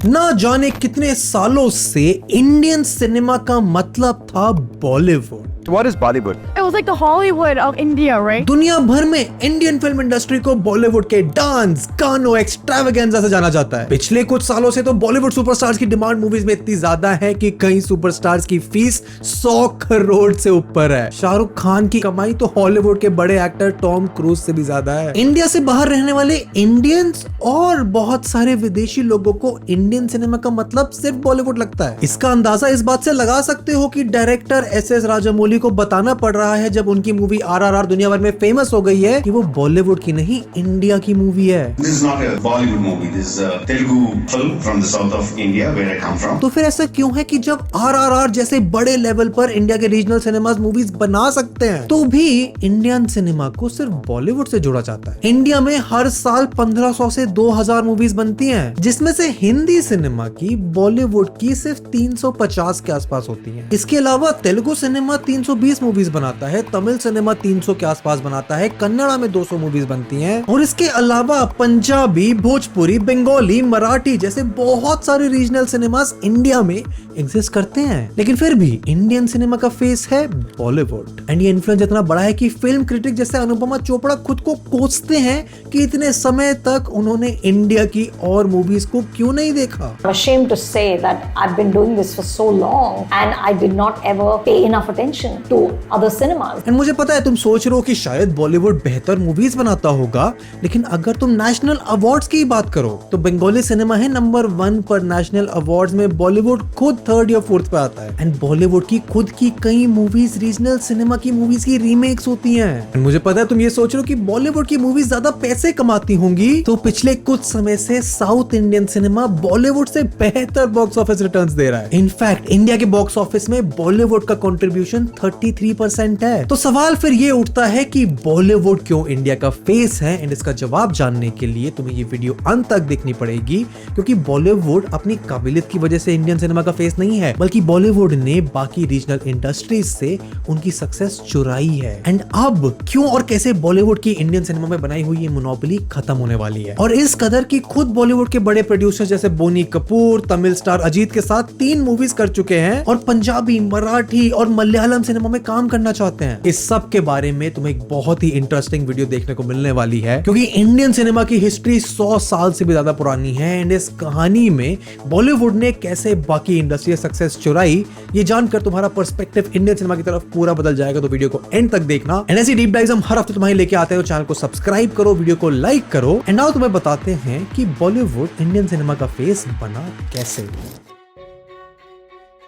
ना जाने कितने सालों से इंडियन सिनेमा का मतलब था Bollywood. What is Bollywood? It was like the Hollywood of India, right? दुनिया भर में इंडियन फिल्म इंडस्ट्री को बॉलीवुड के डांस, गानों, एक्सट्रावेगेंजा से जाना जाता है। पिछले कुछ सालों से तो बॉलीवुड सुपरस्टार्स की डिमांड मूवीज में इतनी ज्यादा है कि कई सुपरस्टार्स की फीस 100 करोड़ से ऊपर है। शाहरुख खान की कमाई तो हॉलीवुड के बड़े एक्टर टॉम क्रूज से भी ज्यादा है। इंडिया से बाहर रहने वाले इंडियंस और बहुत सारे विदेशी लोगों को इंडियन सिनेमा का मतलब सिर्फ बॉलीवुड लगता है। इसका अंदाजा इस बात से लगा सकते हो कि डायरेक्टर एस.एस. राजामौली को बताना पड़ रहा है जब उनकी मूवी RRR दुनिया भर में फेमस हो गई है कि वो बॉलीवुड की नहीं इंडिया की मूवी है। This is not a Bollywood movie. This is a Telugu film from the south of India where I come from. तो फिर ऐसा क्यों है कि जब RRR जैसे बड़े लेवल पर इंडिया के रीजनल सिनेमास मूवीज बना सकते हैं तो भी इंडियन सिनेमा को सिर्फ बॉलीवुड से जोड़ा जाता है। इंडिया में हर साल 1500 से 2000 मूवीज बनती हैं, जिसमें से हिंदी सिनेमा की बॉलीवुड की सिर्फ 350 के आसपास होती हैं। इसके अलावा तेलुगु सिनेमा 320 मूवीज बनाता है, तमिल सिनेमा 300 के आसपास बनाता है, कन्नड़ा में 200 मूवीज बनती हैं और इसके अलावा पंजाबी, भोजपुरी, बंगाली, मराठी जैसे बहुत सारे रीजनल सिनेमास इंडिया में एग्जिस्ट करते हैं। लेकिन फिर भी इंडियन सिनेमा का फेस है बॉलीवुड एंड ये इन्फ्लुएंस इतना बड़ा है कि फिल्म क्रिटिक जैसे अनुपमा चोपड़ा खुद को कोसते हैं कि इतने समय तक उन्होंने इंडिया की और मूवीज को क्यों नहीं देखा। I'm ashamed to say that I've been doing this for so long and I did not ever pay enough attention to other cinemas. And मुझे पता है तुम सोच रहे हो कि शायद बॉलीवुड बेहतर मूवीज बनाता होगा, लेकिन अगर तुम नेशनल अवार्ड्स की बात करो तो बंगाली सिनेमा है नंबर 1 पर नेशनल अवार्ड्स में, बॉलीवुड खुद 3rd या 4th पे आता है एंड बॉलीवुड की खुद की कई मूवीज रीजनल सिनेमा की मूवीज की रीमेक्स होती हैं। एंड मुझे पता है तुम ये सोच रहे हो कि बॉलीवुड की मूवीज ज्यादा पैसे कमाती होंगी, तो पिछले कुछ समय से साउथ इंडियन सिनेमा बॉलीवुड से बेहतर बॉक्स ऑफिस रिटर्न्स दे रहा है। इनफैक्ट इंडिया के बॉक्स ऑफिस में बॉलीवुड का कंट्रीब्यूशन 33% है। तो सवाल फिर ये उठता है कि बॉलीवुड क्यों इंडिया का फेस है, एंड इसका जवाब जानने के लिए तुम्हें ये वीडियो अंत तक देखनी पड़ेगी, क्योंकि बॉलीवुड अपनी काबिलियत की वजह से इंडियन सिनेमा का फेस नहीं है, बल्कि बॉलीवुड ने बाकी रीजनल इंडस्ट्रीज से उनकी सक्सेस चुराई है। एंड अब क्यों और कैसे बॉलीवुड की इंडियन सिनेमा में बनाई हुई ये मोनोपोली खत्म होने वाली है, और इस कदर की खुद बॉलीवुड के बड़े प्रोड्यूसर जैसे बोनी कपूर तमिल स्टार अजीत के साथ 3 मूवीज कर चुके हैं और पंजाबी, मराठी और मलयालम सिनेमा में काम करना चाहते हैं। इस सब के बारे में तुम्हें एक बहुत ही इंटरेस्टिंग वीडियो देखने को मिलने वाली है, क्योंकि इंडियन सिनेमा की हिस्ट्री 100 साल से भी ज्यादा पुरानी है एंड इस कहानी में बॉलीवुड ने कैसे बाकी इंडस्ट्री सक्सेस चुराई, ये जानकर तुम्हारा पर्सपेक्टिव इंडियन सिनेमा की तरफ पूरा बदल जाएगा। तो वीडियो को एंड तक देखना एंड ऐसी डीप डाइव्स हम हर हफ्ते तुम्हारे लेके आते हैं। तो चैनल को सब्सक्राइब करो, वीडियो को लाइक करो एंड नाउ तुम्हें बताते हैं कि बॉलीवुड इंडियन सिनेमा का फेस बना कैसे।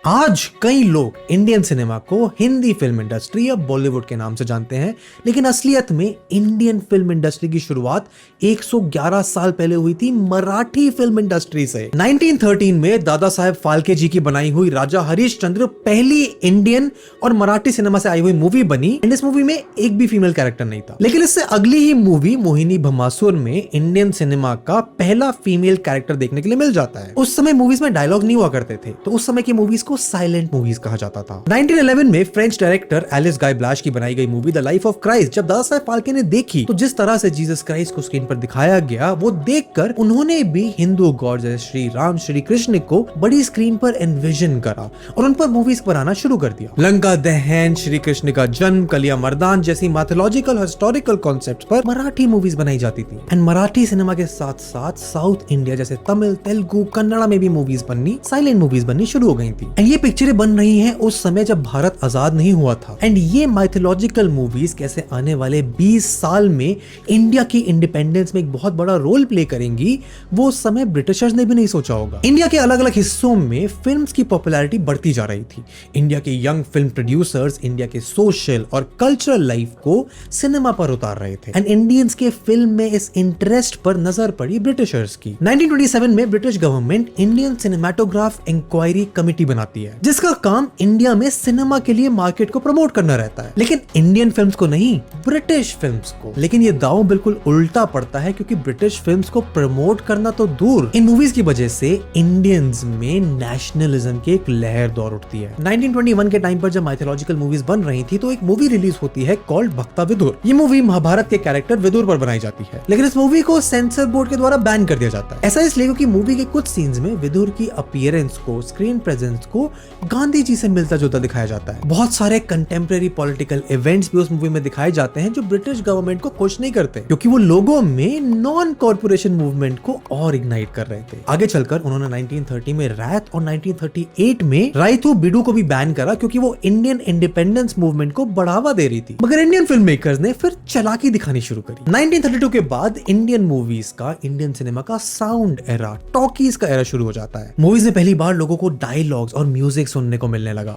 आज कई लोग इंडियन सिनेमा को हिंदी फिल्म इंडस्ट्री या बॉलीवुड के नाम से जानते हैं, लेकिन असलियत में इंडियन फिल्म इंडस्ट्री की शुरुआत 111 साल पहले हुई थी मराठी फिल्म इंडस्ट्री से। 1913 में दादा साहेब फाल्के जी की बनाई हुई राजा हरिश्चंद्र पहली इंडियन और मराठी सिनेमा से आई हुई मूवी बनी एंड इस मूवी में एक भी फीमेल कैरेक्टर नहीं था। लेकिन इससे अगली ही मूवी मोहिनी भमासुर में इंडियन सिनेमा का पहला फीमेल कैरेक्टर देखने के लिए मिल जाता है। उस समय मूवीज में डायलॉग नहीं हुआ करते थे, तो उस समय की मूवीज को साइलेंट मूवीज कहा जाता था। 1911 में फ्रेंच डायरेक्टर एलिस गाय ब्लाश की बनाई गई movie the life of Christ जब दादा साहेब फाल्के ने देखी, तो जिस तरह से जीसस क्राइस्ट को स्क्रीन पर दिखाया गया वो देखकर उन्होंने भी हिंदू गॉड जैसे श्री राम, श्री कृष्ण को बड़ी स्क्रीन पर एनविजन करा और उन पर मूवीज बनाना शुरू कर दिया। लंका दहन, श्री कृष्ण का जन्म, कलिया मर्दान जैसी मैथोलॉजिकल हिस्टोरिकल कॉन्सेप्ट्स पर मराठी मूवीज बनाई जाती थी एंड मराठी सिनेमा के साथ साथ साउथ इंडिया जैसे तमिल, तेलुगु, कन्नड़ा में भी मूवीज बननी, साइलेंट मूवीज बननी शुरू हो गई थी। एंड ये पिक्चरें बन रही हैं उस समय जब भारत आजाद नहीं हुआ था एंड ये माइथोलॉजिकल मूवीज कैसे आने वाले 20 साल में इंडिया की इंडिपेंडेंस में एक बहुत बड़ा रोल प्ले करेंगी, वो उस समय ब्रिटिशर्स ने भी नहीं सोचा होगा। इंडिया के अलग अलग हिस्सों में फिल्म्स की पॉपुलैरिटी बढ़ती जा रही थी। इंडिया के यंग फिल्म प्रोड्यूसर्स इंडिया के सोशल और कल्चरल लाइफ को सिनेमा पर उतार रहे थे एंड इंडियंस के फिल्म में इस इंटरेस्ट पर नजर पड़ी ब्रिटिशर्स की। 1927 में British government Indian cinematograph inquiry committee बनाती आती है, जिसका काम इंडिया में सिनेमा के लिए मार्केट को प्रमोट करना रहता है, लेकिन इंडियन फिल्म्स को नहीं, ब्रिटिश फिल्म्स को। लेकिन ये दांव बिल्कुल उल्टा पड़ता है, क्योंकि ब्रिटिश फिल्म्स को प्रमोट करना तो दूर, इन मूवीज की वजह से इंडियंस में नेशनलिज्म की एक लहर दौड़ उठती है। 1921 के टाइम पर जब माइथोलॉजिकल मूवीज बन रही थी, तो एक मूवी रिलीज होती है कॉल्ड भक्ता विदुर। ये मूवी महाभारत के कैरेक्टर विदुर पर बनाई जाती है, लेकिन इस मूवी को सेंसर बोर्ड के द्वारा बैन कर दिया जाता है। ऐसा इसलिए क्योंकि मूवी के कुछ सीन्स में विदुर की अपीयरेंस को, स्क्रीन प्रेजेंस को गांधी जी से मिलता जुलता दिखाया जाता है। बहुत सारे कंटेम्प्रेरी पॉलिटिकल इवेंट्स भी उस मूवी में दिखाए जाते हैं जो ब्रिटिश गवर्नमेंट को खुश नहीं करते, क्योंकि वो लोगों में नॉन कॉर्पोरेशन मूवमेंट को और इग्नाइट कर रहे थे। आगे चलकर उन्होंने 1930 में रैत और 1938 में राइथू बिडू को भी बैन करा, क्योंकि वो इंडियन इंडिपेंडेंस मूवमेंट को बढ़ावा दे रही थी। मगर इंडियन फिल्म मेकर्स ने फिर चालाकी दिखानी शुरू करी। 1932 के बाद इंडियन मूवीज का, इंडियन सिनेमा का साउंड एरा, टॉकीज का एरा शुरू हो जाता है। मूवीज में पहली बार लोगों को डायलॉग्स और म्यूजिक सुनने को मिलने लगा।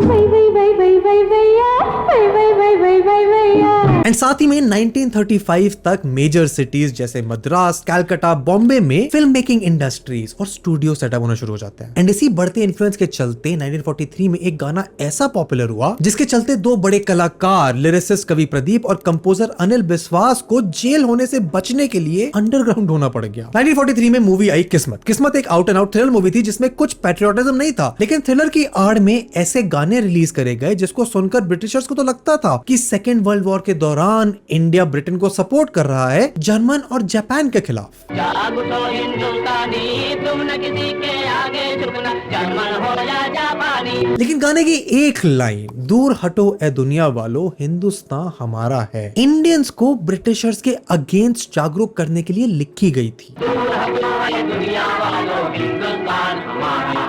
एंड साथ ही में 1935 तक मेजर सिटीज जैसे मद्रास, कलकत्ता, बॉम्बे में फिल्म मेकिंग इंडस्ट्रीज और स्टूडियो सेटअप होना शुरू हो जाते हैं। एंड इसी बढ़ते इन्फ्लुएंस के चलते 1943 में एक गाना ऐसा पॉपुलर हुआ, जिसके चलते दो बड़े कलाकार, लिरिसिस्ट कवि प्रदीप और कंपोजर अनिल बिस्वास को जेल होने से बचने के लिए अंडरग्राउंड होना पड़ गया। 1943 में मूवी आई किस्मत। किस्मत एक out and out thriller movie थी, जिसमें कुछ पैट्रियोटिज्म नहीं था, लेकिन थ्रिलर की आड़ में ऐसे गाने रिलीज करे गए जिसको सुनकर ब्रिटिशर्स को तो लगता था कि सेकेंड वर्ल्ड वॉर के दौरान इंडिया ब्रिटेन को सपोर्ट कर रहा है जर्मन और जापान के खिलाफ। लेकिन गाने की एक लाइन, दूर हटो ए दुनिया वालों, हिंदुस्तान हमारा है, इंडियंस को ब्रिटिशर्स के अगेंस्ट जागरूक करने के लिए लिखी गई थी।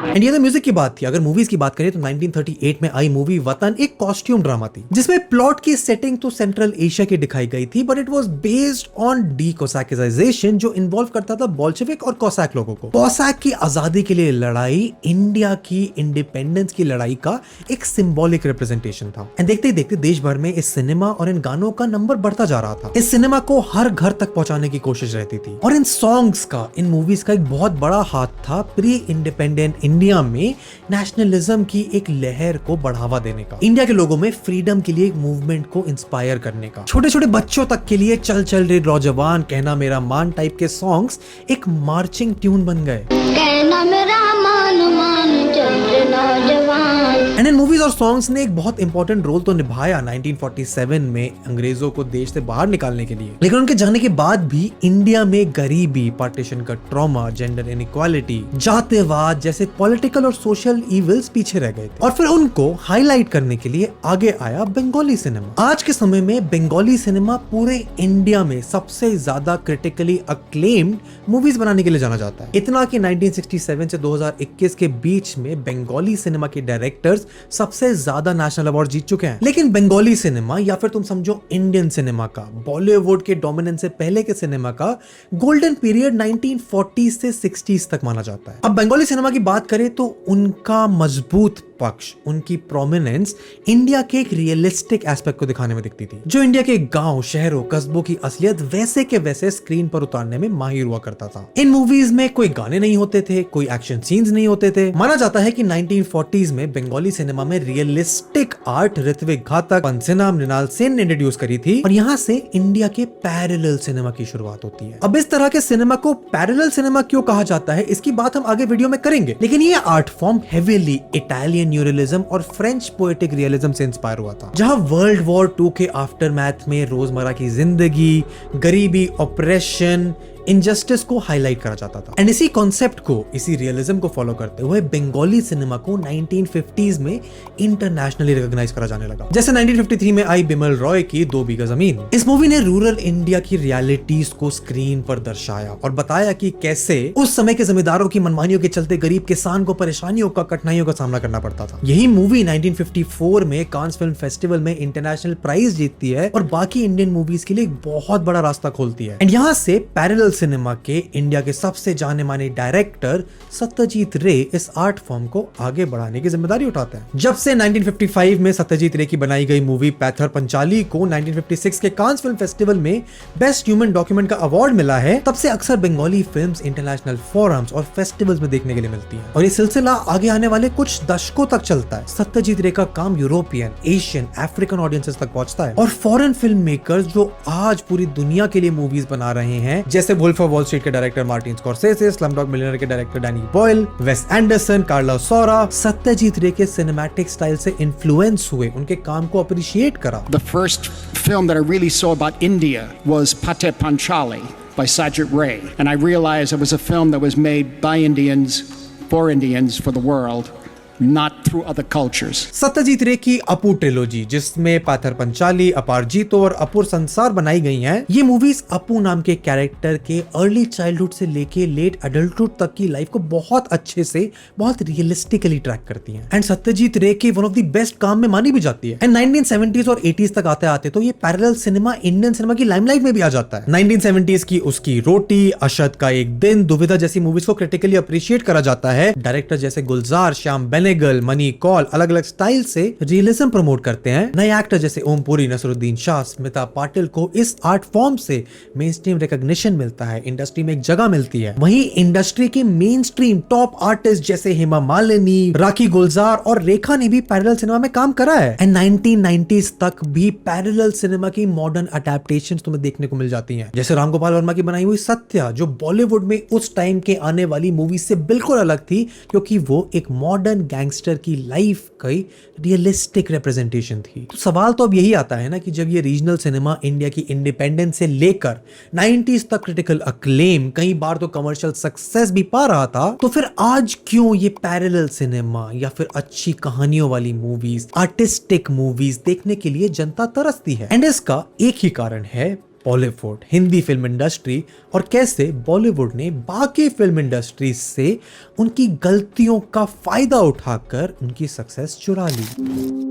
एंड ये तो म्यूजिक की बात थी। अगर मूवीज की बात करें तो 1938 में आई मूवी वतन एक कॉस्ट्यूम ड्रामा थी, जिसमें प्लॉट की सेटिंग तो सेंट्रल एशिया की दिखाई गई थी, but it was based on decossackization, जो इन्वॉल्व करता था बोल्शेविक और कोसैक लोगों को। कोसैक की आजादी के लिए लड़ाई इंडिया की इंडिपेंडेंस की लड़ाई का एक सिंबॉलिक रिप्रेजेंटेशन था। एंड देखते ही देखते देश भर में इस सिनेमा और इन गानों का नंबर बढ़ता जा रहा था। इस सिनेमा को हर घर तक पहुंचाने की कोशिश रहती थी, और इन सॉन्ग्स का, इन मूवीज का एक बहुत बड़ा हाथ था प्री इंडिपेंडेंट इंडिया में नेशनलिज्म की एक लहर को बढ़ावा देने का, इंडिया के लोगों में फ्रीडम के लिए एक मूवमेंट को इंस्पायर करने का। छोटे छोटे बच्चों तक के लिए चल चल रे नौजवान, कहना मेरा मान टाइप के सॉन्ग्स एक मार्चिंग ट्यून बन गए। कहना मेरा मान मान चल रे नौजवान। एंड इन मूवीज और सॉन्ग्स ने एक बहुत इंपॉर्टेंट रोल तो निभाया 1947 में अंग्रेजों को देश से बाहर निकालने के लिए, लेकिन उनके जाने के बाद भी इंडिया में गरीबी, पार्टीशन का ट्रॉमा, जेंडर इनइक्वालिटी, जातिवाद जैसे पॉलिटिकल और सोशल इविल्स पीछे रह गए थे। और फिर उनको हाईलाइट करने के लिए आगे आया बंगाली सिनेमा। आज के समय में बंगाली सिनेमा पूरे इंडिया में सबसे ज्यादा क्रिटिकली अक्लेम्ड मूवीज बनाने के लिए जाना जाता है। इतना कि 1967 से 2021 के बीच में बंगाली सिनेमा के डायरेक्टर्स सबसे ज्यादा नेशनल अवार्ड जीत चुके हैं। लेकिन बंगाली सिनेमा, या फिर तुम समझो इंडियन सिनेमा का, बॉलीवुड के डोमिनेंस से पहले के सिनेमा का गोल्डन पीरियड 1940 से 60s तक माना जाता है। अब बंगाली सिनेमा की बात करें तो उनका मजबूत पक्ष, उनकी प्रोमिनेंस इंडिया के एक रियलिस्टिक एस्पेक्ट को दिखाने में दिखती थी, जो इंडिया के गांव, शहरों, कस्बों की असलियत वैसे के वैसे स्क्रीन पर उतारने में माहिर हुआ करता था। इन मूवीज में कोई गाने नहीं होते थे, कोई एक्शन सीन्स नहीं होते थे। माना जाता है कि 1940s में बंगाली सिनेमा में रियलिस्टिक आर्ट ऋत्विक घातक, पंसेना मृणाल सेन ने इंट्रोड्यूस करी थी, और यहाँ से इंडिया के पैरेलल सिनेमा की शुरुआत होती है। अब इस तरह के सिनेमा को पैरेलल सिनेमा क्यों कहा जाता है, इसकी बात हम आगे वीडियो में करेंगे, लेकिन ये आर्ट फॉर्म हेवीली इटालियन न्यूरलिज्म और फ्रेंच पोएटिक रियलिज्म से इंस्पायर हुआ था, जहां वर्ल्ड वॉर 2 के आफ्टरमैथ में रोजमर्रा की जिंदगी, गरीबी, ऑपरेशन, इनजस्टिस को हाईलाइट करा जाता था। एंड इसी कॉन्सेप्ट को, इसी रियलिज्म को फॉलो करते हुए बंगाली सिनेमा को 1950s में इंटरनेशनली रिकॉग्नाइज करा जाने लगा। जैसे 1953 में आई बिमल रॉय की 2 बीघा जमीन। इस मूवी ने रूरल इंडिया की रियलिटीज को स्क्रीन पर दर्शाया और बताया कि कैसे उस समय के जमींदारों की मनमानियों के चलते गरीब किसान को परेशानियों का, कठिनाइयों का सामना करना पड़ता था। यही मूवी 1954 में कांस फिल्म फेस्टिवल में इंटरनेशनल प्राइज जीतती है और बाकी इंडियन मूवीज के लिए एक बहुत बड़ा रास्ता खोलती है। एंड यहाँ से पैरेलल सिनेमा के इंडिया के सबसे जाने माने डायरेक्टर सत्यजीत रे इस आर्ट फॉर्म को आगे बढ़ाने की जिम्मेदारी उठाते हैं। जब से 1955 में सत्यजीत रे की बनाई गई मूवी पैथर पंचाली को 1956 के कांस फिल्म फेस्टिवल में बेस्ट ह्यूमन डॉक्यूमेंट का अवार्ड मिला है, तब से अक्सर बंगाली फिल्म्स इंटरनेशनल फोरम्स और फेस्टिवल्स में देखने के लिए मिलती हैं। और ये सिलसिला आगे आने वाले कुछ दशकों तक चलता है। सत्यजीत रे का काम यूरोपियन, एशियन, अफ्रीकन ऑडियंसेस तक पहुंचता है और फॉरेन फिल्म मेकर्स जो आज पूरी दुनिया के लिए मूवीज बना रहे हैं, जैसे वुल्फ ऑफ वॉल स्ट्रीट के director Martin Scorsese, Slumdog Millionaire के director Danny Boyle, Wes Anderson, Carlos Saura, Satyajit Ray के सिनेमैटिक स्टाइल से इन्फ्लुएंस हुए, उनके काम को अप्रिशिएट करा। The first film that I really saw about India was Pate Panchali by Sajid Ray, and I realized it was a film that was made by Indians, for the world, not through other cultures. Satyajit रे की अपू trilogy, जिसमें पाथर पंचाली, अपारजीतो और अपुर संसार बनाई गई हैं, ये मूवीज अपू नाम के कैरेक्टर के अर्ली चाइल्डहुड से लेके लेट एडल्टहुड तक की लाइफ को बहुत अच्छे से, बहुत रियलिस्टिकली ट्रैक करती हैं एंड सत्यजीत रे के वन ऑफ द बेस्ट काम में मानी भी जाती है। एंड 1970s और 80s तक आते आते तो ये पैरेलल सिनेमा इंडियन सिनेमा की लाइमलाइट में भी आ जाता है। 1970s की उसकी रोटी, अशद का एक दिन, दुविधा जैसी मूवीज को क्रिटिकली अप्रिशिएट करा जाता है। डायरेक्टर जैसे गुलजार, श्याम बेनेगल, मनी कौल अलग अलग स्टाइल से रियलिज्म प्रमोट करते हैं। नए एक्टर जैसे ओम पुरी, नसरुद्दीन शाह, स्मिता पाटिल को इस आर्ट फॉर्म से मेन स्ट्रीम रिकॉग्निशन मिलता है, इंडस्ट्री में एक जगह मिलती है। वहीं इंडस्ट्री के मेन स्ट्रीम टॉप आर्टिस्ट जैसे हेमा मालिनी, राखी गुलजार और रेखा ने भी पैरेलल सिनेमा में काम करा है। एंड 1990s तक भी पैरेलल सिनेमा की मॉडर्न अडैप्टेशंस तुम्हें देखने को मिल जाती हैं, जैसे राम गोपाल वर्मा की बनाई हुई सत्या, जो बॉलीवुड में उस टाइम के आने वाली मूवी से बिल्कुल अलग थी, क्योंकि वो एक मॉडर्न गैंगस्टर की लाइफ की रियलिस्टिक रिप्रेजेंटेशन थी। तो सवाल तो अब यही आता है ना कि जब ये रीजनल सिनेमा इंडिया की इंडिपेंडेंस से लेकर 90s तक क्रिटिकल अक्लेम, कई बार तो कमर्शियल सक्सेस भी पा रहा था, तो फिर आज क्यों ये पैरेलल सिनेमा या फिर अच्छी कहानियों वाली मूवीज, आर्टिस्टिक मूवीज देखने के लिए जनता तरसती है? एंड इसका एक ही कारण है, बॉलीवुड, हिंदी फिल्म इंडस्ट्री, और कैसे बॉलीवुड ने बाकी फिल्म इंडस्ट्री से उनकी गलतियों का फायदा उठाकर उनकी सक्सेस चुरा ली।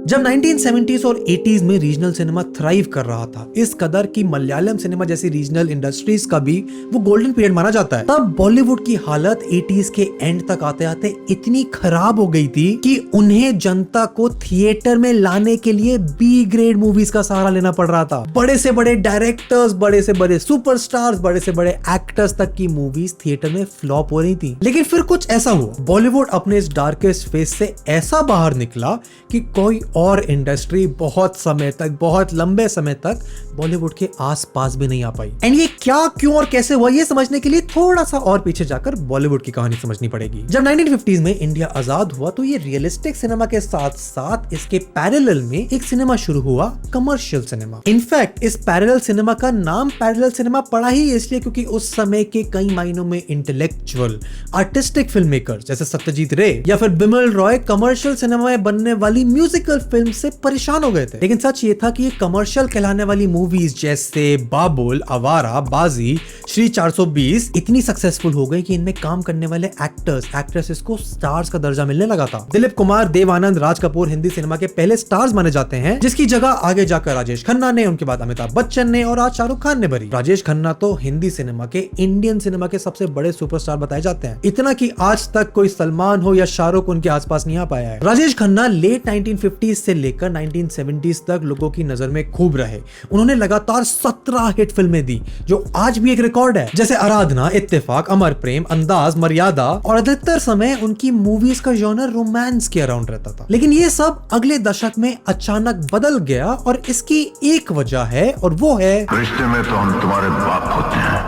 जब 1970s और 80s में रीजनल सिनेमा थ्राइव कर रहा था, इस कदर की मलयालम सिनेमा जैसी रीजनल इंडस्ट्रीज का भी वो गोल्डन पीरियड माना जाता है, तब बॉलीवुड की हालत 80s के एंड तक आते आते इतनी खराब हो गई थी कि उन्हें जनता को थिएटर में लाने के लिए बी ग्रेड मूवीज का सहारा लेना पड़ रहा था। बड़े से बड़े डायरेक्टर्स, बड़े से बड़े सुपरस्टार्स, बड़े से बड़े एक्टर्स तक की मूवीज थिएटर में फ्लॉप हो रही थी। लेकिन फिर कुछ ऐसा हुआ, बॉलीवुड अपने इस डार्केस्ट फेज से ऐसा बाहर निकला कि कोई और इंडस्ट्री बहुत समय तक, बहुत लंबे समय तक बॉलीवुड के आसपास भी नहीं आ पाई। एंड ये क्या, क्यों और कैसे हुआ, ये समझने के लिए थोड़ा सा और पीछे जाकर बॉलीवुड की कहानी समझनी पड़ेगी। जब 1950s में इंडिया आजाद हुआ तो ये रियलिस्टिक सिनेमा के साथ साथ इसके पैरेलल में एक सिनेमा शुरू हुआ, कमर्शियल सिनेमा। इनफैक्ट इस पैरेलल सिनेमा का नाम पैरेलल सिनेमा पड़ा ही इसलिए क्योंकि उस समय के कई मायनों में इंटेलेक्चुअल, आर्टिस्टिक फिल्म मेकर जैसे सत्यजीत रे या फिर बिमल रॉय कमर्शियल सिनेमा में बनने वाली म्यूजिकल फिल्म से परेशान हो गए थे। लेकिन सच ये था कि ये कमर्शियल कहलाने वाली मूवीज जैसे बाबुल, आवारा, बाजी, श्री 420 इतनी सक्सेसफुल हो गई कि इनमें काम करने वाले एक्टर्स, एक्ट्रेसेस को स्टार्स का दर्जा मिलने लगा था। दिलीप कुमार, देव आनंद, राज कपूर हिंदी सिनेमा के पहले स्टार्स माने जाते हैं, जिसकी जगह आगे जाकर राजेश खन्ना ने, उनके बाद अमिताभ बच्चन ने और आज शाहरुख खान ने भरी। राजेश खन्ना तो हिंदी सिनेमा के, इंडियन सिनेमा के सबसे बड़े सुपरस्टार बताए जाते हैं, इतना कि आज तक कोई सलमान हो या शाहरुख उनके आसपास नहीं आ पाया है। राजेश खन्ना लेट 1950s से लेकर 1970s तक लोगों की नजर में खूब रहे। उन्होंने लगातार 17 हिट फिल्में दी, जो आज भी एक रिकॉर्ड है, जैसे आराधना, इत्तेफाक, अमर प्रेम, अंदाज, मर्यादा, और अधिकतर समय उनकी मूवीज का जॉनर रोमांस के अराउंड रहता था। लेकिन ये सब अगले दशक में अचानक बदल गया और इसकी एक वजह है, और वो है रिश्ते में तो हम तुम्हारे बाप होते हैं,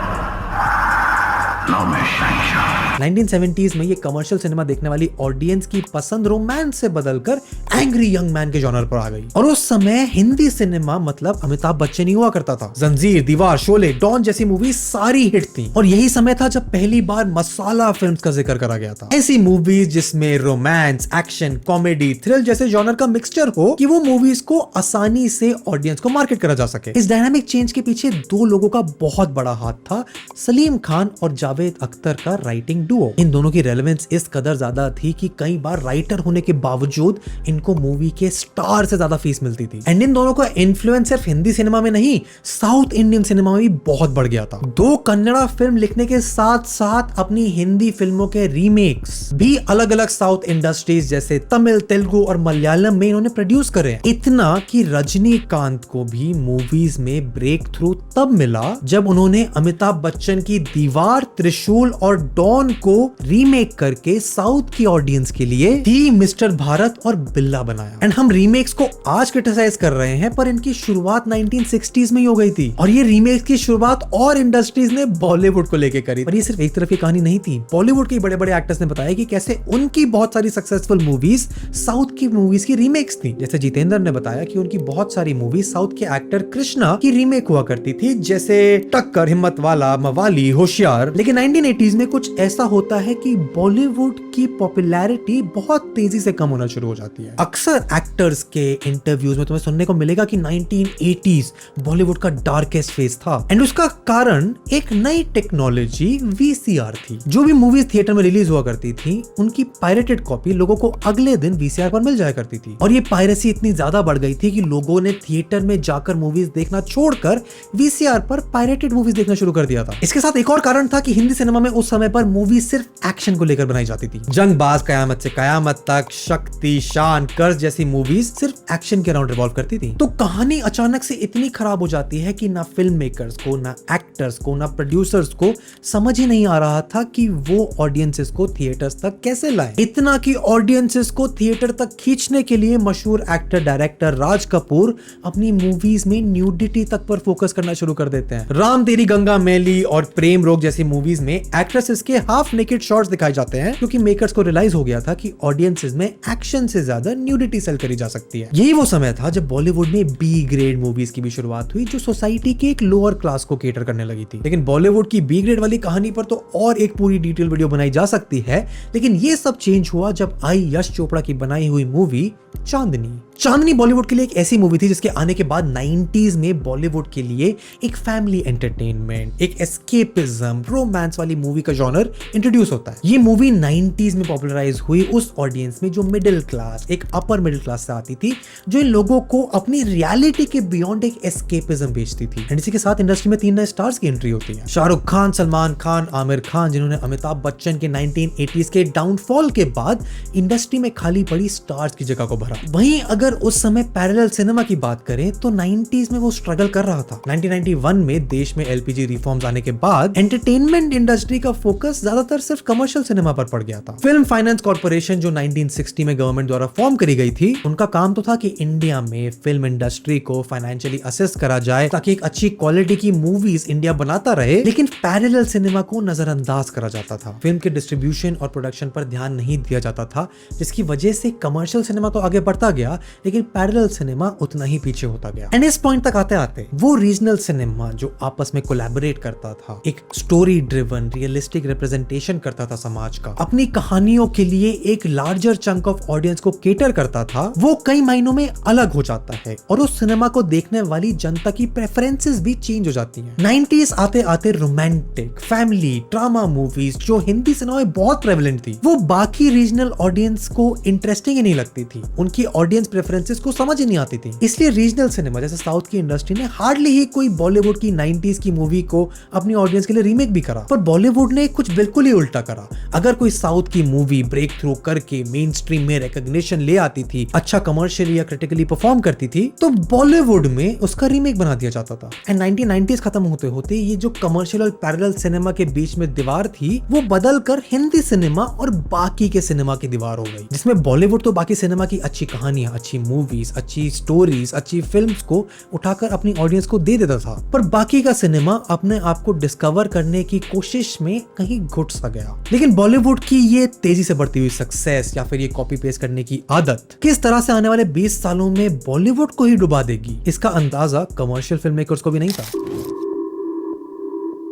ना मैं शहंशाह। 1970s में ये कमर्शियल सिनेमा देखने वाली ऑडियंस की पसंद रोमांस से बदलकर एंग्री यंग मैन के जॉनर पर आ गई। और उस समय हिंदी सिनेमा मतलब अमिताभ बच्चन ही हुआ करता था। जंजीर, दीवार, शोले, डॉन जैसी मूवी सारी हिट थी। और यही समय था जब पहली बार मसाला फिल्म्स का जिक्र करा गया था। ऐसी मूवीज जिसमें रोमांस, एक्शन, कॉमेडी, थ्रिल जैसे जॉनर का मिक्सचर हो कि वो मूवीज को आसानी से ऑडियंस को मार्केट करा जा सके। इस डायनामिक चेंज के पीछे दो लोगों का बहुत बड़ा हाथ था, सलीम खान और जावेद अख्तर का राइटिंग डुओ। इन दोनों की रेलेवेंस इस कदर ज्यादा थी कि कई बार राइटर होने के बावजूद इनको मूवी के स्टार से ज्यादा फीस मिलती थी। एंड इन दोनों का इन्फ्लुएंस सिर्फ हिंदी सिनेमा में नहीं, साउथ इंडियन सिनेमा में भी बहुत बढ़ गया था। दो कन्नड़ा फिल्म लिखने के साथ साथ अपनी हिंदी फिल्मों के रीमेक्स भी अलग अलग साउथ इंडस्ट्रीज जैसे तमिल, तेलुगु और मलयालम में इन्होंने प्रोड्यूस करे। इतना कि रजनीकांत को भी मूवीज में ब्रेक थ्रू तब मिला जब उन्होंने अमिताभ बच्चन की दीवार, त्रिशूल और डॉन को रीमेक करके साउथ की ऑडियंस के लिए दी मिस्टर भारत और बिल्ला बनाया। एंड हम रीमेक्स को आज क्रिटिसाइज कर रहे हैं, पर इनकी शुरुआत 1960s में ही हो गई थी। और ये रीमेक्स की शुरुआत और इंडस्ट्रीज ने बॉलीवुड को लेके करी। और ये सिर्फ एक तरफ की कहानी नहीं थी। बॉलीवुड के बड़े बड़े एक्टर्स ने बताया कि कैसे उनकी बहुत सारी सक्सेसफुल मूवीज साउथ की मूवीज की रीमेक्स थी। जैसे जितेंद्र ने बताया कि उनकी बहुत सारी मूवीज साउथ के एक्टर कृष्णा की रीमेक हुआ करती थी, जैसे टक्कर, हिम्मत वाला, मवाली, होशियार। लेकिन 1980s में कुछ ऐसा होता है कि बॉलीवुड की पॉपुलैरिटी बहुत तेजी से कम होना शुरू हो जाती है। अक्सर एक्टर्स के इंटरव्यूज में तुम्हें सुनने को मिलेगा कि 1980s बॉलीवुड का डार्केस्ट फेज था। एंड उसका कारण एक नई टेक्नोलॉजी वीसीआर थी। जो भी मूवीज थिएटर में रिलीज हुआ करती थी, उनकी पायरेटेड कॉपी लोगों को अगले दिन वीसीआर पर मिल जाया करती थी। और ये पायरेसी इतनी ज्यादा बढ़ गई थी कि लोगों ने थिएटर में जाकर मूवीज देखना छोड़कर वीसीआर पर पायरेटेड मूवीज देखना शुरू कर दिया था। इसके साथ एक और कारण था कि हिंदी सिनेमा में उस समय पर मूवीज सिर्फ एक्शन को लेकर बनाई जाती थी। जंगबाज, कयामत से कयामत तक, शक्ति, शान, कर्ज जैसी मूवीज सिर्फ एक्शन के अराउंड रिवॉल्व करती थी। तो कहानी अचानक से इतनी खराब हो जाती है कि ना फिल्म मेकर्स को, ना एक्टर्स को, ना प्रोड्यूसर्स को समझ ही नहीं आ रहा था कि वो ऑडियंसेस को थिएटर्स तक कैसे लाएं। इतना कि ऑडियंसेस को थिएटर तक खींचने के लिए मशहूर एक्टर डायरेक्टर राज कपूर अपनी मूवीज में न्यूडिटी तक पर फोकस करना शुरू कर देते हैं। राम तेरी गंगा मैली और प्रेम रोग जैसी मूवीज में एक्ट्रेसेस के हाफ नेकेड शॉट्स दिखाए जाते हैं, क्योंकि मेकर्स को रियलाइज हो गया था कि ऑडियंसेस में एक्शन से ज्यादा न्यूडिटी सेल करी जा सकती है। यही वो समय था जब बॉलीवुड में बी ग्रेड मूवीज की भी शुरुआत हुई, जो सोसाइटी के एक लोअर क्लास को केटर करने लगी थी। लेकिन बॉलीवुड की बी ग्रेड वाली कहानी पर तो और एक पूरी डिटेल वीडियो बनाई जा सकती है। लेकिन ये सब चेंज हुआ जब आई यश चोपड़ा की बनाई हुई मूवी चांदनी। चांदनी बॉलीवुड के लिए एक ऐसी मूवी थी जिसके आने के बाद 90s में बॉलीवुड के लिए एक फैमिली एंटरटेनमेंट, एक एस्केपिज्म, रोमांस वाली मूवी का जॉनर इंट्रोड्यूस होता है। ये मूवी 90s में पॉपुलराइज हुई उस ऑडियंस में जो मिडिल क्लास, एक अपर मिडिल क्लास से आती थी, जो इन लोगों को अपनी रियलिटी के बियॉन्ड एक एस्केपिज्म बेचती थी। एंड इसी के साथ इंडस्ट्री में 3 नए स्टार्स की एंट्री होती है, शाहरुख खान, सलमान खान, आमिर खान, जिन्होंने अमिताभ बच्चन के 1980s के डाउनफॉल के बाद इंडस्ट्री में खाली पड़ी स्टार्स की जगह को भरा। वहीं अगर उस समय पैरेलल सिनेमा की बात करें तो 90s में वो स्ट्रगल कर रहा था। 1991 में देश में एलपीजी रिफॉर्म्स आने के बाद एंटरटेनमेंट इंडस्ट्री का फोकस ज्यादातर सिर्फ कमर्शियल सिनेमा पर पड़ गया था। फिल्म फाइनेंस कॉर्पोरेशन जो 1960 में गवर्नमेंट द्वारा फॉर्म करी गई थी, उनका काम तो था कि इंडिया में फिल्म इंडस्ट्री को फाइनेंशियली असिस्ट करा जाए ताकि एक अच्छी क्वालिटी की मूवीज इंडिया बनाता रहे। लेकिन पैरेलल सिनेमा को नजरअंदाज करा जाता था। फिल्म के डिस्ट्रीब्यूशन और प्रोडक्शन पर ध्यान नहीं दिया जाता था, जिसकी वजह से कमर्शियल सिनेमा तो आगे बढ़ता गया, लेकिन पैरेलल सिनेमा उतना ही पीछे होता गया। एंड इस पॉइंट तक आते आते वो रीजनल सिनेमा जो आपस में कोलैबोरेट करता था, एक स्टोरी ड्रिवन रियलिस्टिक रिप्रेजेंटेशन करता था समाज का, अपनी कहानियों के लिए एक लार्जर चंक ऑफ ऑडियंस को केटर करता था, वो कई मायनों में अलग हो जाता है और उस सिनेमा को देखने वाली जनता की प्रेफरेंसेस भी चेंज हो जाती हैं। 90s आते आते रोमांटिक, फैमिली, ड्रामा मूवीज जो हिंदी सिनेमा में बहुत प्रेवलेंट थी, वो बाकी रीजनल ऑडियंस को इंटरेस्टिंग ही नहीं लगती थी। उनकी ऑडियंस प्रेफरेंसेस को समझ ही नहीं आती थी। इसलिए रीजनल सिनेमा जैसे साउथ की इंडस्ट्री ने हार्डली ही कोई बॉलीवुड की 90s की मूवी को अपनी ऑडियंस के लिए रीमेक भी करा। पर बॉलीवुड ने कुछ बिल्कुल ही उल्टा करा। अगर कोई साउथ की मूवी ब्रेक थ्रू करके मेन स्ट्रीम में रिकॉग्निशन ले आती थी, अच्छा कमर्शियली या क्रिटिकली परफॉर्म करती थी, तो बॉलीवुड में उसका रीमेक बना दिया जाता था। एंड 1990s खत्म होते होते ये जो कमर्शियल और पैरेलल सिनेमा के बीच में दीवार थी, वो बदलकर हिंदी सिनेमा और बाकी के सिनेमा की दीवार हो गई, जिसमें बॉलीवुड तो बाकी सिनेमा की अच्छी कहानियां, अच्छी मूवीज, अच्छी स्टोरीज, अच्छी फिल्म्स को उठाकर अपनी ऑडियंस को दे देता था, पर बाकी का सिनेमा अपने आप को डिस्कवर करने की कोशिश में कहीं घुट सा गया। लेकिन बॉलीवुड की ये तेजी से बढ़ती हुई सक्सेस या फिर ये कॉपी पेस्ट करने की आदत किस तरह से आने वाले 20 सालों में बॉलीवुड को ही डुबा देगी, इसका अंदाजा कमर्शियल फिल्म मेकर्स को भी नहीं था।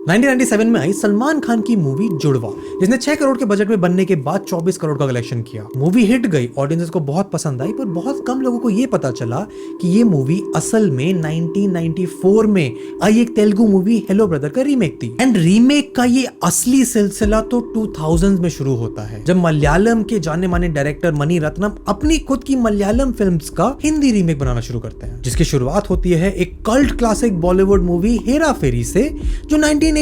1997 में आई सलमान खान की मूवी जुड़वा, जिसने 6 करोड़ के बजट में बनने के बाद 24 करोड़ का कलेक्शन किया। मूवी हिट गई, ऑडियंसेस को बहुत पसंद आई, पर बहुत कम लोगों को यह पता चला कि ये मूवी असल में 1994 में आई एक तेलुगु मूवी हेलो ब्रदर का रीमेक थी। एंड रीमेक का ये असली सिलसिला तो 2000s में शुरू होता है, जब मलयालम के जाने माने डायरेक्टर मणि रत्नम अपनी खुद की मलयालम फिल्म्स का हिंदी रीमेक बनाना शुरू करते हैं, जिसकी शुरुआत होती है एक cult classic Bollywood movie Hera Pheri से, जो 1989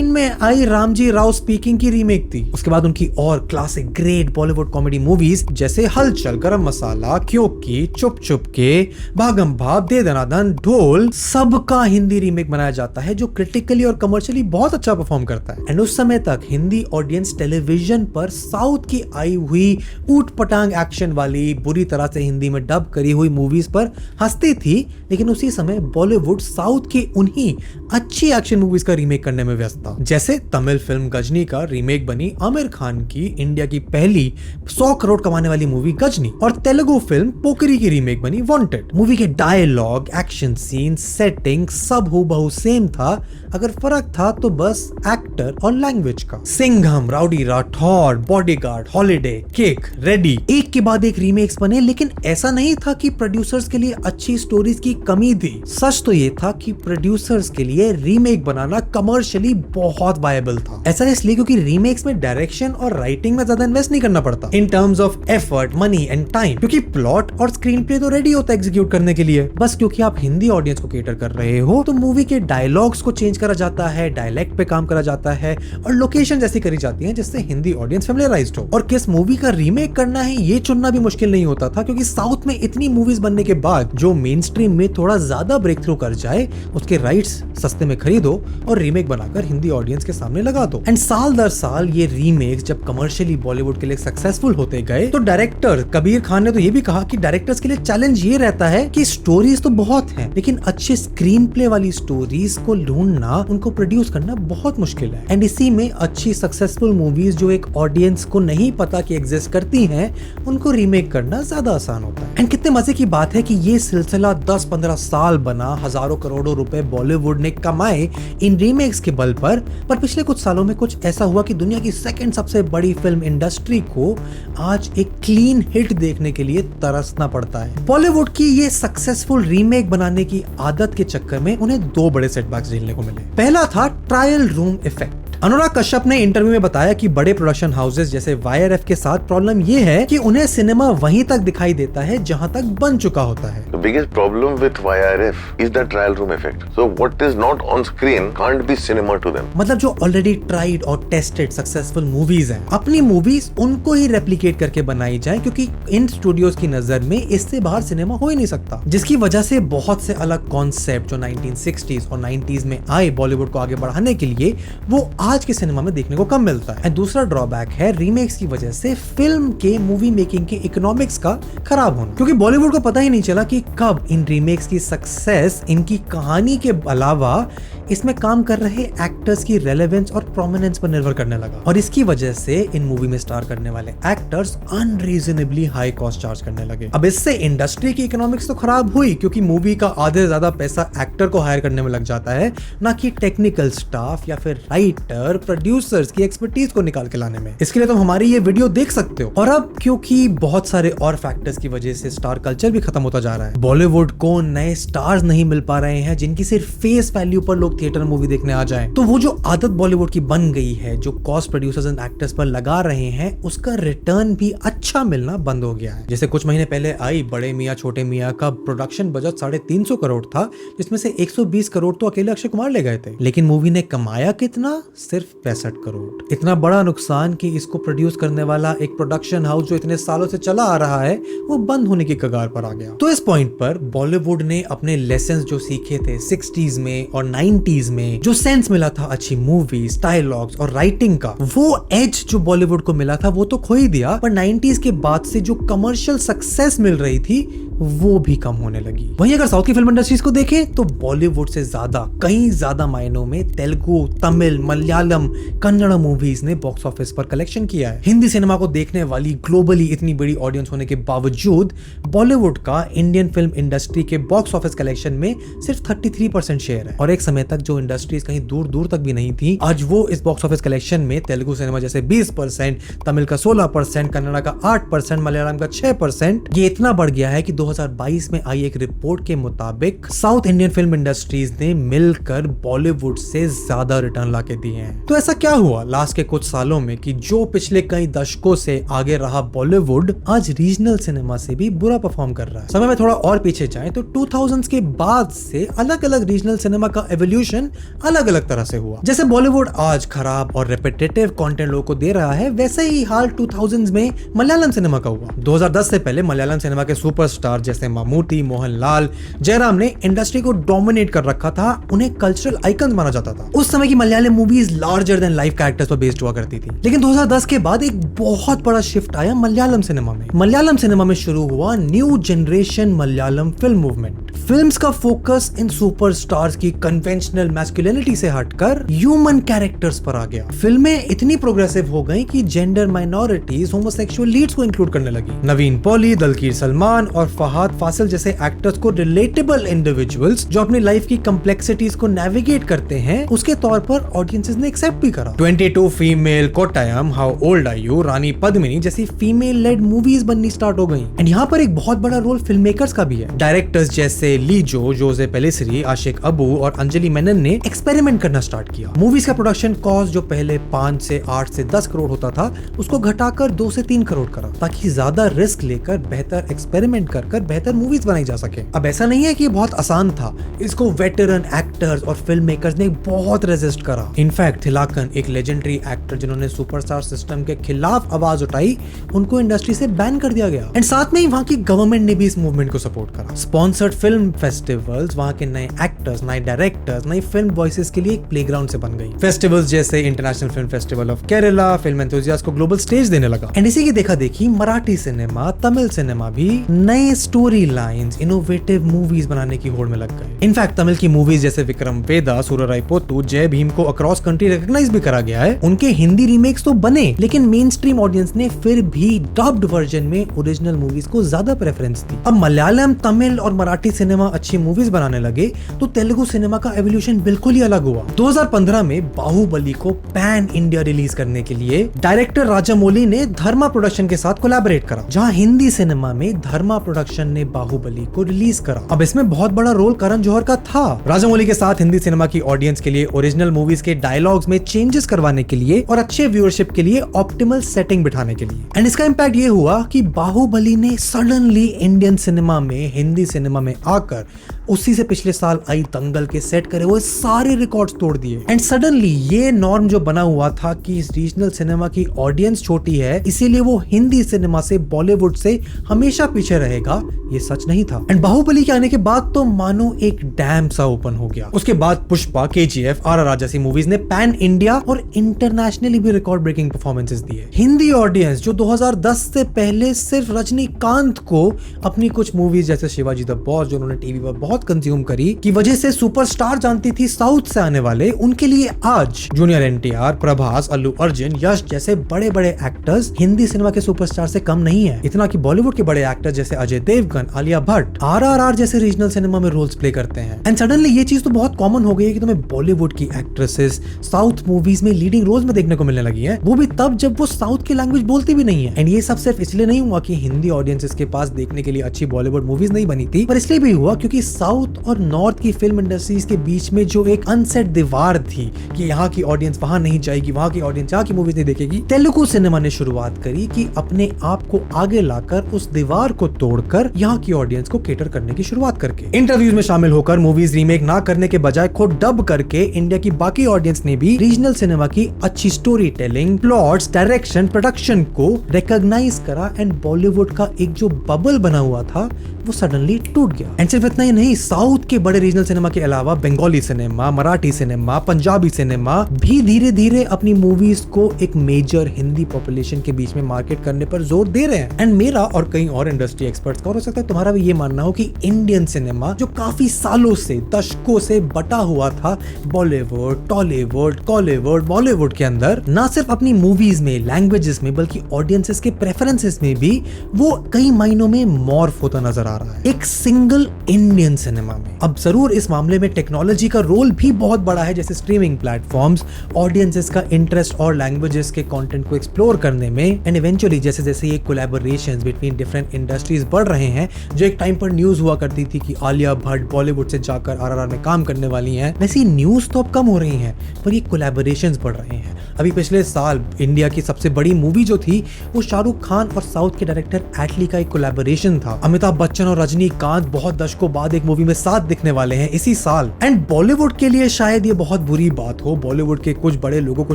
में आई रामजी राव स्पीकिंग की रीमेक थी। उसके बाद उनकी और classic great Bollywood comedy movies जैसे हलचल, गरम मसाला, क्योंकि, चुप चुप के, भागम भाग, दे दनादन, ढोल, सबका हिंदी रीमेक बनाया जाता है, जो क्रिटिकली और कमर्शियली बहुत अच्छा परफॉर्म करता है। एंड उस समय तक हिंदी ऑडियंस टेलीविजन पर साउथ की आई हुई ऊट पटांग एक्शन वाली बुरी तरह से हिंदी में डब करी हुई मूवीज पर हंसती थी, लेकिन उसी समय बॉलीवुड साउथ की उन्हीं अच्छी एक्शन मूवीज का रीमेक करने में व्यस्त था। जैसे तमिल फिल्म गजनी का रीमेक बनी आमिर खान की इंडिया की पहली 100 करोड़ कमाने वाली मूवी गजनी, और तेलुगु फिल्म पोकरी की रीमेक बनी वांटेड। मूवी के डायलॉग, एक्शन सीन, सेटिंग सब हूबहू सेम था, अगर फर्क था तो बस एक्टर और लैंग्वेज का। Singham, rowdy Rathore, bodyguard, holiday, kick, ready, एक के बाद एक रीमेक्स बने, लेकिन ऐसा नहीं था कि प्रोड्यूसर्स के लिए अच्छी स्टोरीज की कमी थी। सच तो ये था कि प्रोड्यूसर्स के लिए रीमेक बनाना कमर्शियली बहुत वायबल था। ऐसा इसलिए क्योंकि रीमेक्स में डायरेक्शन और राइटिंग में ज्यादा इन्वेस्ट नहीं करना पड़ता in terms of effort, money and time, क्योंकि प्लॉट और स्क्रीन प्ले तो रेडी होता है एग्जीक्यूट करने के लिए। बस क्योंकि आप हिंदी ऑडियंस को केटर कर रहे हो, तो मूवी के डायलॉग्स को चेंज करा जाता है, डायलेक्ट पे काम करा जाता है, और लोकेशन जैसी करी जाती है जिससे हिंदी ऑडियंस फेमिलियराइज्ड हो। और किस मूवी का रीमेक करना है ये चुनना भी मुश्किल नहीं होता था, क्योंकि साउथ में इतनी मूवीज बनने के बाद जो मेन स्ट्रीम में थोड़ा ज्यादा ब्रेक थ्रू कर जाए, उसके राइट्स सस्ते में खरीदो और रीमेक बनाकर हिंदी ऑडियंस के सामने लगा दो। एंड साल दर साल ये रीमेक्स जब कमर्शियली बॉलीवुड के लिए सक्सेसफुल होते गए, तो डायरेक्टर कबीर खान ने तो ये भी कहा कि डायरेक्टर्स के लिए चैलेंज ये रहता है कि स्टोरीज तो बहुत हैं, लेकिन अच्छे स्क्रीन प्ले वाली स्टोरीज को ढूंढना, उनको प्रोड्यूस करना बहुत मुश्किल है। एंड इसी में अच्छी सक्सेसफुल मूवीज जो एक ऑडियंस को नहीं पता कि एग्जिस्ट करती हैं, उनको रीमेक करना ज्यादा आसान होता है। एंड कितने मजे की बात है कि ये सिलसिला 10-15 साल बना, हजारों करोड़ों रुपए बॉलीवुड ने कमाए इन रीमेक्स के बल पर पिछले कुछ सालों में कुछ ऐसा हुआ कि दुनिया की सेकंड सबसे बड़ी फिल्म इंडस्ट्री को आज एक क्लीन हिट देखने के लिए तरसना पड़ता है। बॉलीवुड की ये सक्सेसफुल रीमेक बनाने की आदत के चक्कर में उन्हें 2 बड़े सेटबैक्स झेलने को मिले। पहला था trial room effect. Anurag Kashyap ने इंटरव्यू में बताया कि बड़े प्रोडक्शन हाउसेस जैसे वाईआरएफ के साथ प्रॉब्लम ये है कि उन्हें सिनेमा वहीं तक दिखाई देता है जहां तक बन चुका होता है। The biggest problem with YRF is the trial room effect. So what is not on screen can't be cinema to them. मतलब जो ऑलरेडी ट्राइड और टेस्टेड सक्सेसफुल मूवीज हैं, अपनी मूवीज उनको ही रेप्लिकेट करके बनाई जाए, क्योंकि इन स्टूडियोज की नजर में इससे बाहर सिनेमा हो ही नहीं सकता, जिसकी वजह से बहुत से अलग कॉन्सेप्ट जो 1960s और 90s में आए बॉलीवुड को आगे बढ़ाने के लिए, वो आज के सिनेमा में देखने को कम मिलता है। दूसरा ड्रॉबैक है रीमेक्स की वजह से फिल्म के मूवी मेकिंग के इकोनॉमिक्स का खराब होना, क्योंकि बॉलीवुड को पता ही नहीं चला कि कब इन रीमेक्स की सक्सेस इनकी कहानी के अलावा इसमें काम कर रहे एक्टर्स की रेलेवेंस और प्रोमिनेंस पर निर्भर करने लगा, और इसकी वजह से इन मूवी में स्टार करने वाले actors unreasonably high cost charge करने लगे। अब इससे इंडस्ट्री की इकोनॉमिक्स तो खराब हुई, क्योंकि मूवी का आधे से ज्यादा पैसा एक्टर को हायर करने में लग जाता है, ना कि टेक्निकल स्टाफ या फिर राइटर प्रोड्यूसर्स की एक्सपर्टीज को निकाल के लाने में। इसके लिए तुम हमारी ये वीडियो देख सकते हो। और अब क्योंकि बहुत सारे और फैक्टर्स की वजह से स्टार कल्चर भी खत्म होता जा रहा है, बॉलीवुड को नए स्टार्स नहीं मिल पा रहे हैं जिनकी सिर्फ फेस वैल्यू पर लोग थिएटर मूवी देखने आ जाएं, तो वो जो आदत बॉलीवुड की बन गई है, जो कॉस्ट प्रोड्यूसर्स एंड एक्टर्स पर लगा रहे हैं, उसका रिटर्न भी अच्छा मिलना बंद हो गया है। जैसे कुछ महीने पहले आई बड़े मियां छोटे मियां का प्रोडक्शन बजट 350 करोड़ था, जिसमें से 120 करोड़ तो अकेले अक्षय कुमार ले गए थे, लेकिन मूवी ने कमाया कितना? सिर्फ 65 करोड़। इतना बड़ा नुकसान कि इसको प्रोड्यूस करने वाला एक प्रोडक्शन हाउस जो इतने सालों से चला आ रहा है, वो बंद होने की कगार पर आ गया। तो इस पॉइंट पर बॉलीवुड ने अपने लेसन्स जो सीखे थे 60s में और 90s में, जो सेंस मिला था अच्छी मूवीज, डायलॉग्स और राइटिंग का, वो एज जो बॉलीवुड को मिला था वो तो खो ही दिया, पर 90s के बाद से जो कमर्शियल सक्सेस मिल रही थी वो भी कम होने लगी। वहीं अगर साउथ की फिल्म इंडस्ट्रीज को देखें तो बॉलीवुड से ज्यादा, कहीं ज्यादा मायनों में तेलुगु, तमिल, मलयालम, कन्नड़ मूवीज ने बॉक्स ऑफिस पर कलेक्शन किया है। हिंदी सिनेमा को देखने वाली ग्लोबली इतनी बड़ी ऑडियंस होने के बावजूद बॉलीवुड का इंडियन फिल्म इंडस्ट्री के बॉक्स ऑफिस कलेक्शन में सिर्फ 33% शेयर है। और एक समय तक जो इंडस्ट्रीज कहीं दूर दूर तक भी नहीं थी, आज वो इस बॉक्स ऑफिस कलेक्शन में तेलुगु सिनेमा जैसे 20%, तमिल का 16%, कन्नड़ा का 8%, मलयालम का 6%, ये इतना बढ़ गया है कि 2022 में आई एक रिपोर्ट के मुताबिक साउथ इंडियन फिल्म इंडस्ट्रीज ने मिलकर बॉलीवुड से ज्यादा रिटर्न लाके दिए हैं। तो ऐसा क्या हुआ लास्ट के कुछ सालों में कि जो पिछले कई दशकों से आगे रहा बॉलीवुड आज रीजनल सिनेमा से भी बुरा परफॉर्म कर रहा है। समय में थोड़ा और पीछे जाएं तो 2000s के बाद से अलग अलग रीजनल सिनेमा का एवोल्यूशन अलग अलग तरह से हुआ। जैसे बॉलीवुड आज खराब और रिपीटेटिव कंटेंट लोगों को दे रहा है, वैसे ही हाल 2000s में मलयालम सिनेमा का हुआ। 2010 से पहले मलयालम सिनेमा के सुपरस्टार जैसे ममूटी, मोहनलाल, जयराम ने इंडस्ट्री को डोमिनेट कर रखा था। उन्हें कल्चरल आइकन माना जाता था। उस समय की Malayalam movies larger than life characters पर बेस्ड हुआ करती थी। लेकिन 2010 के बाद एक बहुत बड़ा शिफ्ट आया मलयालम सिनेमा में। मलयालम सिनेमा में शुरू हुआ new generation Malayalam film movement. Films का फोकस इन सुपरस्टार्स की कन्वेंशनल मैस्कुलिनिटी से हटकर ह्यूमन कैरेक्टर्स पर आ गया। फिल्में इतनी प्रोग्रेसिव हो गई कि जेंडर माइनॉरिटीज, होमोसेक्सुअल लीड्स को इंक्लूड करने लगी। नवीन पॉली, दलकीर सलमान और फहाद फासिल जैसे एक्टर्स को रिलेटेबल इंडिविजुअल्स जो अपनी लाइफ की कॉम्प्लेक्सिटीज को नेविगेट करते हैं, उसके तौर पर ऑडियंसेस ने एक्सेप्ट भी करा। 22 female, Kottayam, how old are you, Rani Padmini जैसी फीमेल लेड मूवीज बननी स्टार्ट हो गई। एंड यहाँ पर एक बहुत बड़ा रोल फिल्म मेकर्स का भी है। डायरेक्टर्स जैसे लीजो, जोसे पेलिसरी, आशिक अबू और अंजलि मेनन ने एक्सपेरिमेंट करना स्टार्ट किया। मूवीज का प्रोडक्शन कॉस्ट जो पहले 5 से 8 से 10 करोड़ होता था, उसको घटाकर 2 से 3 करोड़ करा, ताकि ज्यादा रिस्क लेकर बेहतर एक्सपेरिमेंट कर बेहतर मूवीज बनाई जा सके। अब ऐसा नहीं है कि बहुत आसान था, इसको वेटरन एक्टर्स और फिल्म मेकर्स ने बहुत रेजिस्ट करा। इनफैक्ट थिलाकन, एक लेजेंडरी एक्टर जिन्होंने सुपरस्टार सिस्टम के खिलाफ आवाज उठाई, उनको इंडस्ट्री से बैन कर दिया गया। एंड साथ में ही वहां की गवर्नमेंट ने भी इस मूवमेंट को सपोर्ट करा। स्पॉन्सर्ड फिल्म फेस्टिवल्स वहां के नए एक्टर्स, नए डायरेक्टर्स, नई फिल्म वॉइसेस के लिए एक प्लेग्राउंड से बन गई। फेस्टिवल्स जैसे international film festival of Kerala film enthusiast को ग्लोबल स्टेज देने लगा। एंड इसी की देखा देखी मराठी सिनेमा, तमिल सिनेमा भी नए स्टोरी लाइन्स, इनोवेटिव मूवीज बनाने की होड़ में लग गए। इनफैक्ट तमिल की मूवीज जैसे विक्रम वेदा, सूरराय पोत्तु, जय भीम को अक्रॉस कंट्री रिकॉग्नाइज भी करा गया है। उनके हिंदी रीमेक्स तो बने, लेकिन मेन स्ट्रीम ऑडियंस ने फिर भी डब्ड वर्जन में ओरिजिनल मूवीज को ज्यादा प्रेफरेंस दी। अब मलयालम, तमिल और मराठी सिनेमा अच्छी मूवीज बनाने लगे तो तेलुगु सिनेमा का एवोल्यूशन बिल्कुल ही अलग हुआ। 2015 में बाहुबली को पैन इंडिया रिलीज करने के लिए डायरेक्टर राजामौली ने धर्मा प्रोडक्शन के साथ कोलैबोरेट करा, जहां हिंदी सिनेमा में धर्मा प्रोडक्शन ने बाहुबली को रिलीज करा। अब इसमें बहुत बड़ा रोल करण जौहर का था। राजामौली के साथ हिंदी सिनेमा की ऑडियंस के लिए ओरिजिनल मूवीज के डायलॉग्स में चेंजेस करवाने के लिए और अच्छे व्यूअरशिप के लिए ऑप्टिमल सेटिंग बिठाने के लिए। एंड इसका इंपैक्ट ये हुआ कि बाहुबली ने सडनली इंडियन सिनेमा में, हिंदी सिनेमा में आकर उसी से पिछले साल आई दंगल के सेट करे हुए सारे रिकॉर्ड्स तोड़ दिए। एंड सडनली ये नॉर्म जो बना हुआ था कि इस रीजनल सिनेमा की ऑडियंस छोटी है, इसीलिए वो हिंदी सिनेमा से, बॉलीवुड से हमेशा पीछे रहेगा, ये सच नहीं था। एंड बाहुबली के आने के बाद तो मानो एक डैम सा ओपन हो गया। उसके बाद पुष्पा, KGF, RRR जैसी मूवीज ने पैन इंडिया और इंटरनेशनली भी रिकॉर्ड ब्रेकिंग परफॉर्मेंसेस दिए। हिंदी ऑडियंस जो 2010 से पहले सिर्फ रजनीकांत को अपनी कुछ मूवीज जैसे शिवाजी द बॉस जो उन्होंने टीवी पर बहुत कंज्यूम करी की वजह से सुपरस्टार जानती थी साउथ से आने वाले, उनके लिए आज जूनियर NTR, प्रभास, अल्लू अर्जुन, यश जैसे बड़े बड़े एक्टर्स हिंदी सिनेमा के सुपरस्टार से कम नहीं है। इतना कि बॉलीवुड के बड़े एक्टर्स जैसे अजय देवगन, आलिया भट्ट, RRR जैसे रीजनल सिनेमा में रोल्स प्ले करते हैं। एंड सडनली ये चीज तो बहुत कॉमन हो गई है कि तुम्हें बॉलीवुड की एक्ट्रेसेस साउथ मूवीज में लीडिंग रोल्स में देखने को मिलने लगी है, वो भी तब जब वो साउथ की लैंग्वेज बोलती भी नहीं है। एंड ये सब सिर्फ इसलिए नहीं हुआ कि हिंदी ऑडियंसेस के पास देखने के लिए अच्छी बॉलीवुड मूवीज नहीं बनी थी, पर इसलिए भी हुआ क्योंकि साउथ और नॉर्थ की फिल्म इंडस्ट्रीज के बीच में जो एक अनसेट दीवार थी कि यहाँ की ऑडियंस वहां नहीं जाएगी, वहां की ऑडियंस यहाँ की मूवीज नहीं देखेगी, तेलुगु सिनेमा ने शुरुआत करी कि अपने आप को आगे लाकर उस दीवार को तोड़कर यहाँ की ऑडियंस को केटर करने की शुरुआत करके इंटरव्यूज में शामिल होकर मूवीज रीमेक ना करने के बजाय खुद डब करके इंडिया की बाकी ऑडियंस ने भी रीजनल सिनेमा की अच्छी story telling, plots, direction, production को रिकॉग्नाइज करा। एंड बॉलीवुड का एक जो बबल बना हुआ था वो सडनली टूट गया। एंड सिर्फ इतना ही नहीं, वहीं साउथ के बड़े रीजनल सिनेमा के अलावा Bengali cinema, Marathi cinema, Punjabi cinema भी धीरे धीरे अपनी मूवीज को एक मेजर हिंदी पॉपुलेशन के बीच में मार्केट करने पर जोर दे रहे हैं। एंड मेरा और कई और इंडस्ट्री एक्सपर्ट्स का, और हो सकता है तुम्हारा भी ये मानना हो कि इंडियन सिनेमा जो काफी सालों से, दशकों से बटा हुआ था बॉलीवुड, टॉलीवुड, कॉलीवुड, बॉलीवुड के अंदर, ना सिर्फ अपनी मूवीज में, लैंग्वेजेस में, बल्कि ऑडियंसेस के प्रेफरेंसेस में भी वो कई मायनों में मॉर्फ होता नजर आ रहा है एक सिंगल इंडियन सिनेमा में। अब जरूर इस मामले में टेक्नोलॉजी का रोल भी बहुत बड़ा है, जैसे स्ट्रीमिंग प्लेटफॉर्म्स, ऑडियंसेस का इंटरेस्ट और लैंग्वेजेस के कंटेंट को एक्सप्लोर करने में, एंड इवेंचुअली जैसे जैसे ये कोलैबोरेशंस बिटवीन डिफरेंट इंडस्ट्रीज बढ़ रहे हैं, जो एक टाइम पर न्यूज हुआ करती थी कि आलिया भट्ट बॉलीवुड से जाकर आरआरआर में काम करने वाली हैं, वैसे न्यूज तो अब कम हो रही हैं पर ये कोलैबोरेशंस बढ़ रहे हैं। अभी पिछले साल इंडिया की सबसे बड़ी मूवी जो थी वो शाहरुख खान और साउथ के डायरेक्टर एटली का एक कोलैबोरेशन था। अमिताभ बच्चन और रजनीकांत बहुत दशकों बाद एक मूवी में साथ दिखने वाले हैं इसी साल। एंड बॉलीवुड के लिए शायद ये बहुत बुरी बात हो, बॉलीवुड के कुछ बड़े लोगों को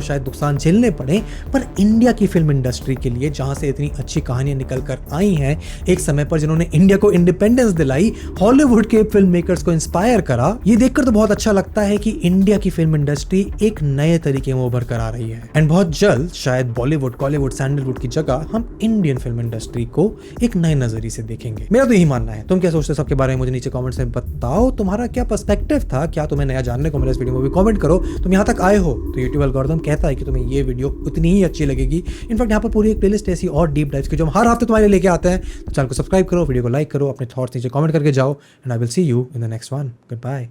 शायद नुकसान झेलने पड़े, पर इंडिया की फिल्म इंडस्ट्री के लिए, जहां से इतनी अच्छी कहानियां निकल कर आई हैं एक समय पर, जिन्होंने इंडिया को इंडिपेंडेंस दिलाई, हॉलीवुड के फिल्म मेकर्स को इंस्पायर करा, ये देखकर तो बहुत अच्छा लगता है कि इंडिया की फिल्म इंडस्ट्री एक नए तरीके में उभर कर आ रही है। एंड बहुत जल्द शायद बॉलीवुड, कॉलीवुड, सैंडलवुड की जगह हम इंडियन फिल्म इंडस्ट्री को एक नए नजरिए से देखेंगे। मेरा तो यही मानना है। तुम क्या सोचते हो सबके बारे में मुझे नीचे कमेंट्स में बताओ। तुम्हारा क्या पर्सपेक्टिव था, क्या तुम्हें नया जानने को मिला इस वीडियो में, भी कमेंट करो। तुम यहाँ तक आए हो तो यूट्यूब एल्गोरिथम कहता है कि तुम्हें ये वीडियो उतनी ही अच्छी लगेगी। इनफैक्ट यहाँ पर पूरी एक प्लेलिस्ट ऐसी और डीप डाइव्स की जो हम हर हफ्ते तुम्हारे लेके आते हैं। तो चैनल को सब्सक्राइब करो, वीडियो को लाइक करो, अपने थॉट्स नीचे कमेंट करके जाओ, and I will see you in the next one. Good bye.